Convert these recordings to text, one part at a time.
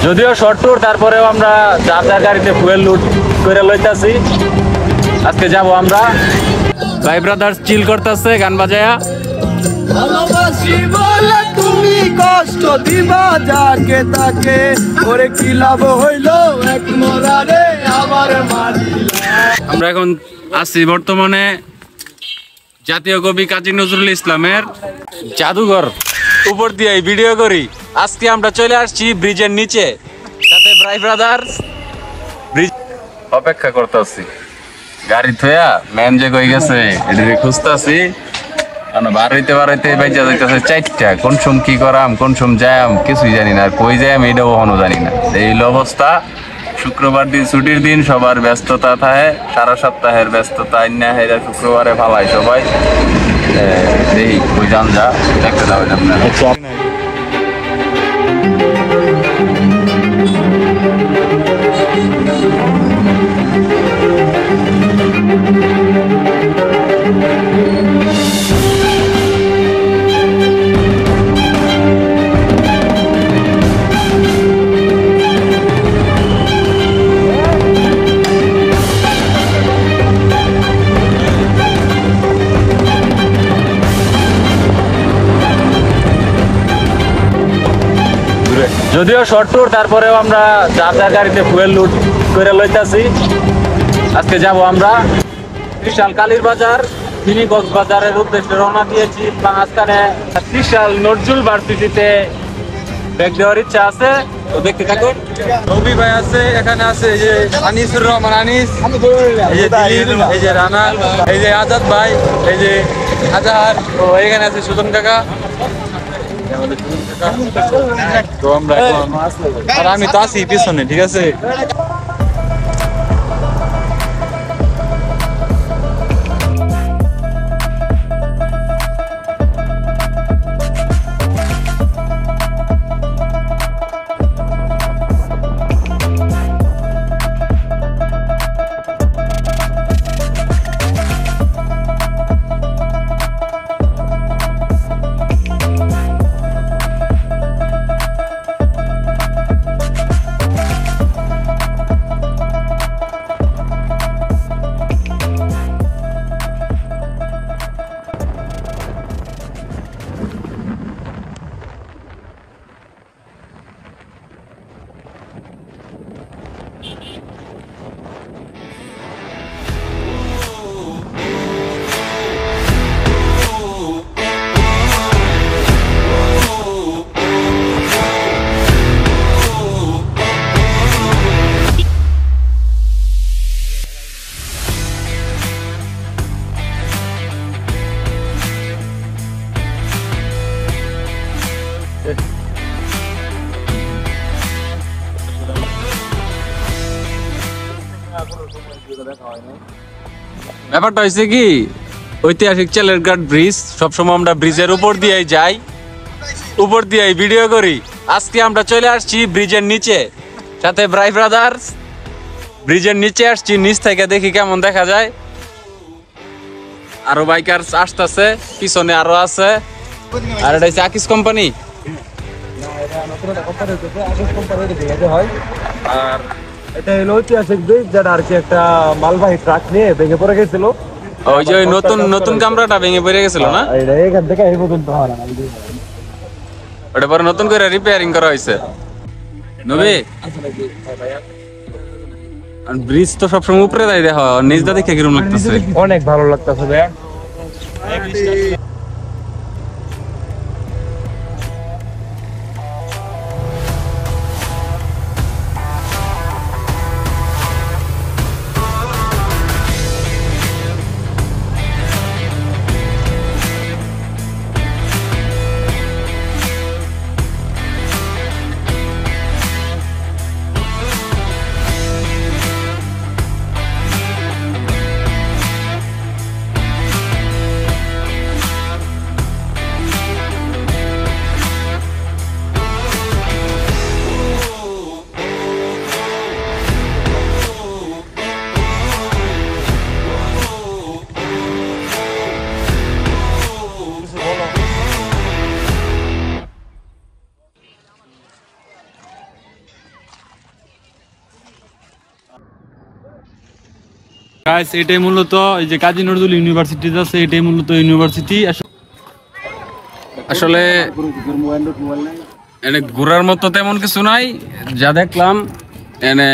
যদিও short tour, তারপরেও আমরা যার যার গাড়িতে ফুয়েল লুট করে লইতাছি। আজকে যাব আমরা। ভাই ব্রাদার্স চিল করতেছে গান বাজায়া। ভালোবাসি বলে তুমি কষ্ট দিবা যাকে তাকে, ওরে কি লাভ হইল এক মরারে আমার মারিলা। আমরা এখন আছি বর্তমানে জাতীয় কবি কাজী নজরুল ইসলামের জাদুঘর উপর দিয়ে ভিডিও করি। আজকে আমরা চলে আসছি ব্রিজের নিচে, সাথে ভাই ব্রাদার্স ব্রিজ অপেক্ষা করতেছি। গাড়ি থয়া ম্যান যে কই গেছে এটাকে খুঁজতেছি। বাড়াইতে বাইচা যাইতেছে চারটা। কোন সম কি করাম, কোন সম যাইম কিছুই জানি না, আর কই যাইম এটাও কখনো জানি না। এই অবস্থা। শুক্রবার দিন ছুটির দিন, সবার ব্যস্ততা থাকে, সারা সপ্তাহের ব্যস্ততা আইনা হেরা শুক্রবারে ফালাই সবাই। দেখি কই যান যা দেখতে যাবেন আপনারা। যদিও শর্ট ট্যুর, তারপরেও আমরা যার যার গাড়িতে ফুয়েল লুট করে লইতাছি। আজকে যাব আমরা ত্রিশাল কালীর বাজার, মিনি কক্সবাজারের উদ্দেশ্যে রওনা দিয়েছি। মাঝখানে ত্রিশাল নজরুল ভার্সিটিতে ব্যাগ দেওয়ার ইচ্ছা আছে, তো দেখতে থাকুন। রবি ভাই আছে, এখানে আছে এই যে আনিসুর রহমান আনিস, এই যে দিলীপ, এই যে রানা, এই যে আজাদ ভাই, এই যে আজাহার, তো এখানে আছে সুজন কাকা। তো আমরা আর আমি তো আছি পিছনে, ঠিক আছে। ব্যাপারটা হয়েছে কি, ঐতিহাসিক চেলেরঘাট ব্রিজ, সবসময় আমরা ব্রিজের উপর দিয়ে যাই, উপর দিয়ে ভিডিও করি। আজকে আমরা চলে আসছি ব্রিজের নিচে, সাথে ভাই ব্রাদার্স ব্রিজের নিচে আসছি। নিচ থেকে দেখি কেমন দেখা যায়। আরো বাইকার আসতেছে, পিছনে আরো আছে। আর এটা হচ্ছে আকিস কোম্পানি। আর এটা হলো ঐতিহাসিক ব্রিজ, যেটা আর কি একটা মালবাহী ট্রাক নিয়ে ভেঙে পড়ে গেছিল। ওই যে ওই নতুন কামরাটা ভেঙে পড়ে গেছিল না, এখান থেকে এই পর্যন্ত হয় না, ওটা পরে নতুন করে রিপেয়ারিং করা হয়েছে। নবী ব্রিজ তো সবসময় উপরে দেয়, দেখো নিজটা দেখে কিরকম লাগতেছে। অনেক ভালো লাগতেছে ভাইয়া। গাইস এটাই মূলত এই যে কাজী নজরুল ইউনিভার্সিটি আছে, এটাই মূলত ইউনিভার্সিটি। আসলে এনে ঘোরার মতো তেমন কিছু নাই, যা দেখলাম এনে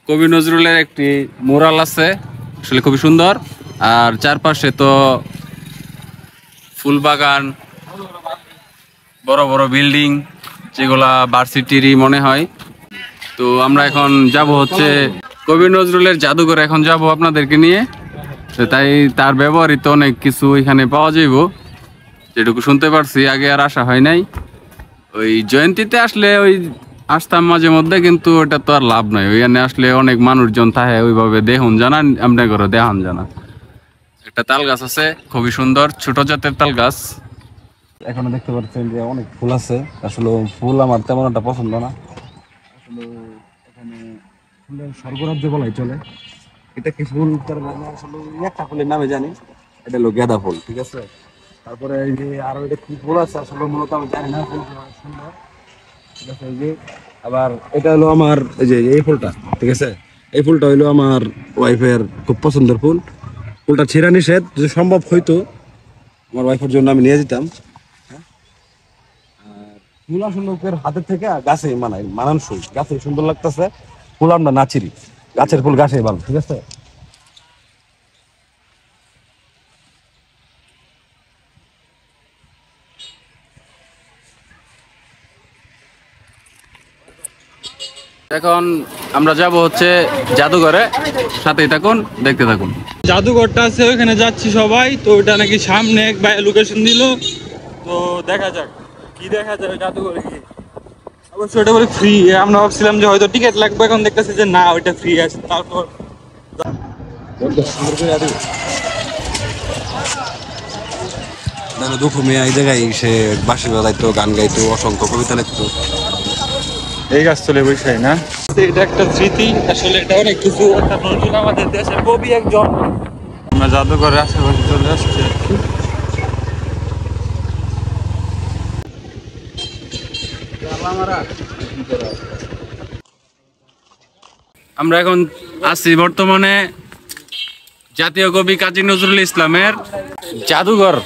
কবি নজরুলের একটি মোরাল আছে, আসলে খুবই সুন্দর। আর চারপাশে তো ফুল বাগান, বড় বড় বিল্ডিং, যেগুলা ভার্সিটিরই মনে হয়। তো আমরা এখন যাব হচ্ছে কবি নজরুলের জাদুঘরে, এখন যাব আপনাদেরকে নিয়ে। তো তাই তার ব্যবহৃত অনেক কিছু এখানে পাওয়া যাইব, যেটুকু শুনতে পারছি, আগে আর আসা হয় নাই। ওই জয়ন্তীতে আসলে ওই আসতাম মাঝে মধ্যে, কিন্তু ওটা তো আর লাভ নাই, ওইখানে আসলে অনেক মানুষজন থাকে, ওইভাবে দেখুন জানা আমরা ঘরে দেখান জানা। একটা তাল গাছ আছে খুবই সুন্দর, ছোট জাতের তাল গাছ। এখনো দেখতে পাচ্ছেন যে অনেক ফুল আছে। আসলে ফুল আমার তেমন একটা পছন্দ না। আসলে এখানে ফুলের স্বর্গরাজ্য বলাই চলে। এটা কি ফুল তার মানে আসলে একটা ফুলের নামে জানি, এটা হলো গাঁদা ফুল, ঠিক আছে। তারপরে এই যে আরো এটা কি ফুল আছে আসলে মূলত আমি জানি না, ফুলটা অনেক সুন্দর, ঠিক আছে। এই যে আবার এটা হলো আমার এই যে এই ফুলটা, ঠিক আছে। এই ফুলটা হইলো আমার ওয়াইফের খুব পছন্দের ফুল। ফুলটা ছিঁড়া নিষেধ, যদি সম্ভব হইতো আমার ওয়াইফের জন্য আমি নিয়ে যেতাম। ফুল আসলে লোকের হাতের থেকে গাছে মানানসই, গাছে সুন্দর লাগতেছে। ফুল আমরা নাচিরি, গাছের ফুল গাছে ভালো, ঠিক আছে। এখন আমরা যাব হচ্ছে জাদুঘরে, সাথেই থাকুন, দেখতে থাকুন। জাদুঘরটা আছে ওইখানে যাচ্ছি সবাই, তো ওইটা নাকি সামনে এক ভাই লোকেশন দিল, তো দেখা যাক কি দেখা যাবে জাদুঘরে গিয়ে। অবশ্য ওটা বলে ফ্রি, আমরা ভাবছিলাম যে হয়তো টিকিট লাগবে, এখন দেখতেছি যে না, ওইটা ফ্রি আছে। তারপর দুঃখ মেয়ে এই জায়গায় সে বাঁশি বাজাইতো, গান গাইতো, অসংখ্য কবিতা লিখতো। এই গাছ চলে বসে না, এটা একটা স্মৃতি। আসলে এটা অনেক কিছু, একটা নজরুল আমাদের দেশের কবি একজন। আমরা জাদুঘরের আশেপাশে চলে আসছি। আমরা এখন আছি বর্তমানে জাতীয় কবি কাজী নজরুল ইসলামের জাদুঘর।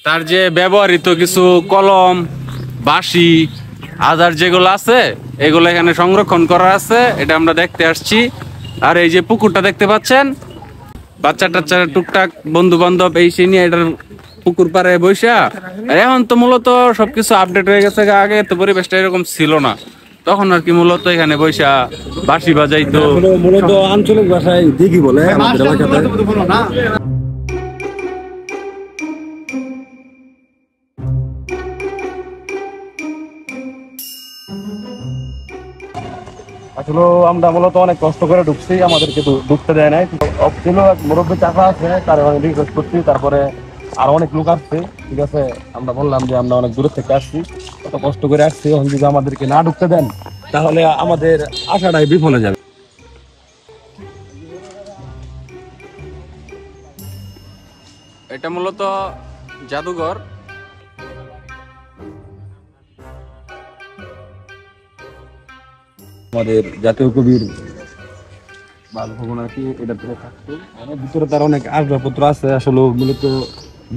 তার যে ব্যবহৃত কিছু কলম, বাঁশি, আদার যেগুলো আছে, এগুলো এখানে সংরক্ষণ করা আছে, এটা আমরা দেখতে আসছি। আর এই যে পুকুরটা দেখতে পাচ্ছেন, বাচ্চা টাচ্চারা টুকটাক বন্ধু বান্ধব এই সে নিয়ে এটার পুকুর পাড়ে বৈশা। এখন তো মূলত সবকিছু আপডেট হয়ে গেছে, আগে তো পরিবেশটা এরকম ছিল না, তখন আর কি মূলত এখানে বৈশা বাঁশি বাজাইতো। মূলত আঞ্চলিক ভাষায় দিঘি বলে আমাদের এলাকাতে। আসলে আমরা মূলত অনেক কষ্ট করে ঢুকছি, আমাদেরকে ঢুকতে দেয় নাই। ছিল এক মুরব্বী চাষা আছে, তার রিকোয়েস্ট করছি, তারপরে আরো অনেক লোক আসছে, ঠিক আছে। আমরা বললাম যে আমরা অনেক দূর থেকে আসছি, কত কষ্ট করে আসছি, এখন যদি আমাদেরকে না ঢুকতে দেন তাহলে আমাদের আশাটাই বিফলে যাবে। এটা মূলত জাদুঘর। আমাদের জাতীয় কবির বাসভবন আর কি, এটা ধরে থাকতো। ভিতরে তার অনেক আসবাবপত্র আছে, আসলে মূলত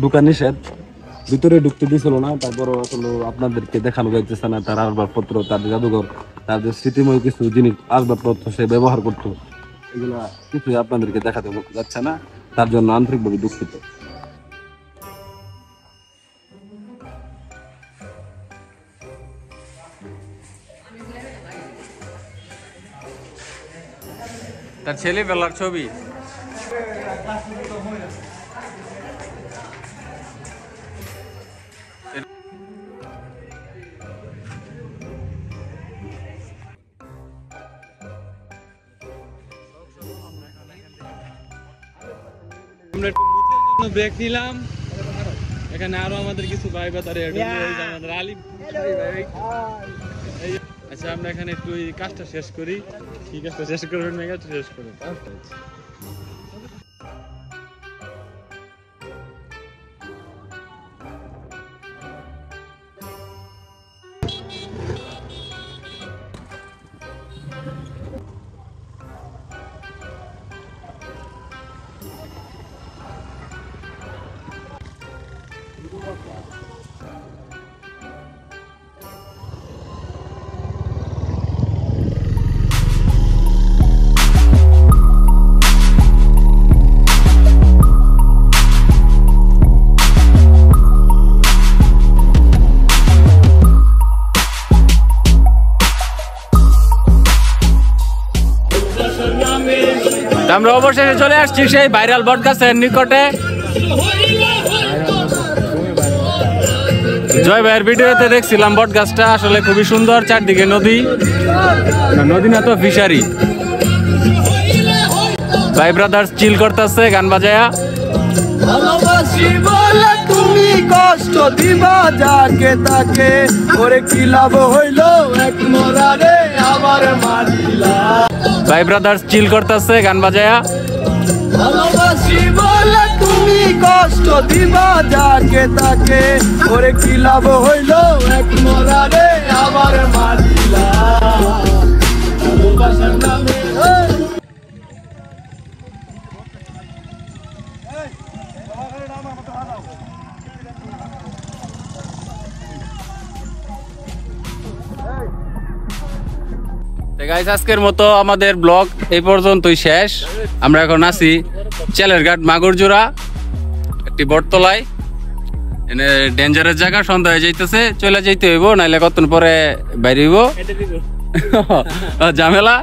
দোকান নিষেধ, ভিতরে ঢুকতে দিছিল না। তারপর আসলে আপনাদেরকে দেখানো যাইতেছে না তার আসবাবপত্র, তার জাদুঘর, তার যে স্মৃতিময় কিছু জিনিস আসবাবপত্র সে ব্যবহার করতো, এগুলা কিছুই আপনাদেরকে দেখাতে যাচ্ছে না। তার জন্য আন্তরিকভাবে দুঃখিত। তার ছেলেবেলার ছবি। আমরা একটু মুখের জন্য ব্রেক নিলাম, এখানে আরো আমাদের কিছু ভাই বাতারে আমাদের আলিম। আচ্ছা আমরা এখানে একটু এই কাজটা শেষ করি। ঠিক আছে, শেষ করবেন না, কাজটা শেষ করুন। আমরা অবশেষে চলে আসছি সেই ভাইরাল বটগাছের নিকটে। জয় ভাইয়ের ভিডিওতে দেখছিলাম বটগাছটা আসলে খুবই সুন্দর, চারদিকে নদী, নদী না তো ফিশারি। ভাই ব্রাদার্স চিল করতেছে গান বাজায়া। ভালোবাসি বলে তুমি কষ্ট দিবা যাকে তাকে, ওরে কি লাভ হইল এক মরারে আবার মারিলা। ভাই ব্রাদার্স চিল করতেছে গান বাজায়া। ভালোবাসি বলে তুমি কষ্ট দিবা যাকে তাকে, ওরে কি লাভ হইল এক মরারে আবার মারিলা। ভালোবাসার নামে গাইস আজকের মতো আমাদের ব্লগ এই পর্যন্তই শেষ। আমরা এখন আছি চেলেরঘাট মাগুরজোড়া একটি বটতলায়, এনে ডেঞ্জারের জায়গা, সন্ধ্যা হয়ে যাইতেছে, চলে যাইতে হইব, নাইলে কতক্ষণ পরে বাইরে হইব ঝামেলা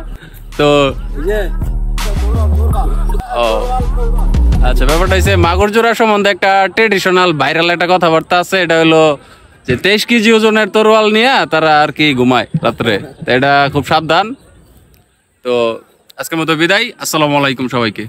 তো। ও আচ্ছা, ব্যাপারটা হচ্ছে মাগুরজোড়া সম্বন্ধে একটা ট্রেডিশনাল ভাইরাল একটা কথাবার্তা আছে। এটা হলো যে 23 কেজি ওজনের তরোয়াল নিয়ে তারা আর কি ঘুমায় রাত্রে, তো এটা খুব সাবধান। তো আজকের মতো বিদায়, আসসালামু আলাইকুম সবাইকে।